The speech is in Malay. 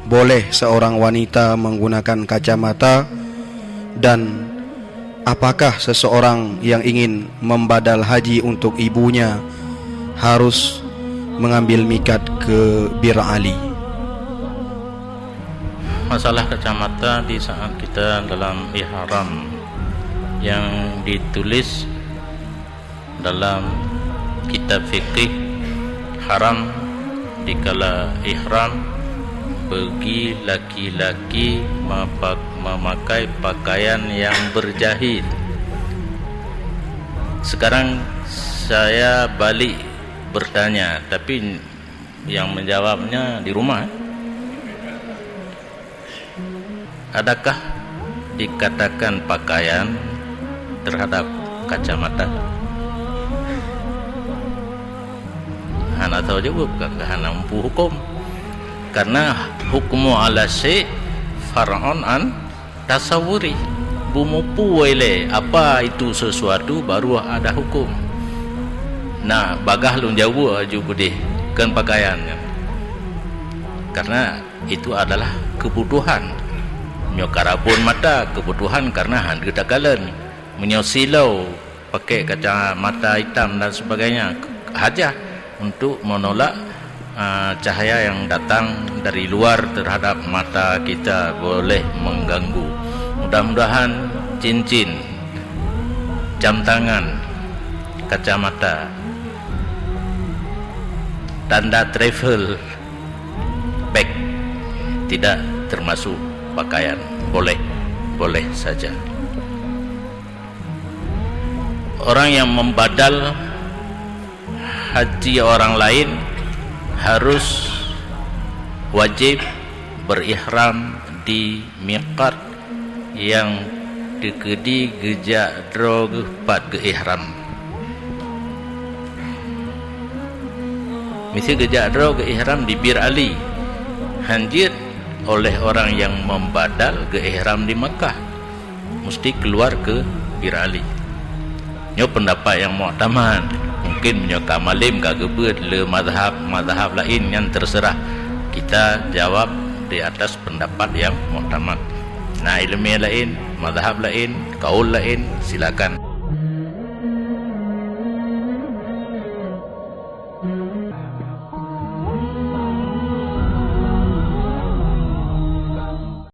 boleh seorang wanita menggunakan kacamata, dan apakah seseorang yang ingin membadal haji untuk ibunya harus mengambil mikat ke Bir Ali? Masalah kacamata di saat kita dalam ihram yang ditulis dalam kitab fikih, haram dikala ihram bagi laki-laki memakai pakaian yang berjahit. Sekarang saya balik bertanya, tapi yang menjawabnya di rumah. Adakah dikatakan pakaian terhadap kacamata? Hana tahu jawab, hana mampu hukum. Karena hukumu ala syai' far'un an tasawuri. Bumupu wele apa itu sesuatu baru ada hukum. Nah, bagah lun jawab aju budih kan pakaian. Karena itu adalah kebutuhan. Nyokarapun mata kebutuhan karena handu takalan menyosilau pakai kacamata hitam dan sebagainya hajah untuk menolak cahaya yang datang dari luar terhadap mata kita, boleh mengganggu. Mudah-mudahan cincin, jam tangan, kacamata, tanda travel bag tidak termasuk pakaian. Boleh saja. Orang yang membadal haji orang lain harus wajib berihram di miqat yang dikedi gejak drog pat ke ihram. Mesti gejak drog ke ihram di Bir Ali. Hanjir oleh orang yang membadal ke ihram di Mekah mesti keluar ke Bir Ali. Nyo pendapat yang mu'tamad. Mungkin menyoka malim ka gebet le mazhab lain yang terserah. Kita jawab di atas pendapat yang mu'tamad. Nah, ilmiah lain, mazhab lain, kaul lain, silakan.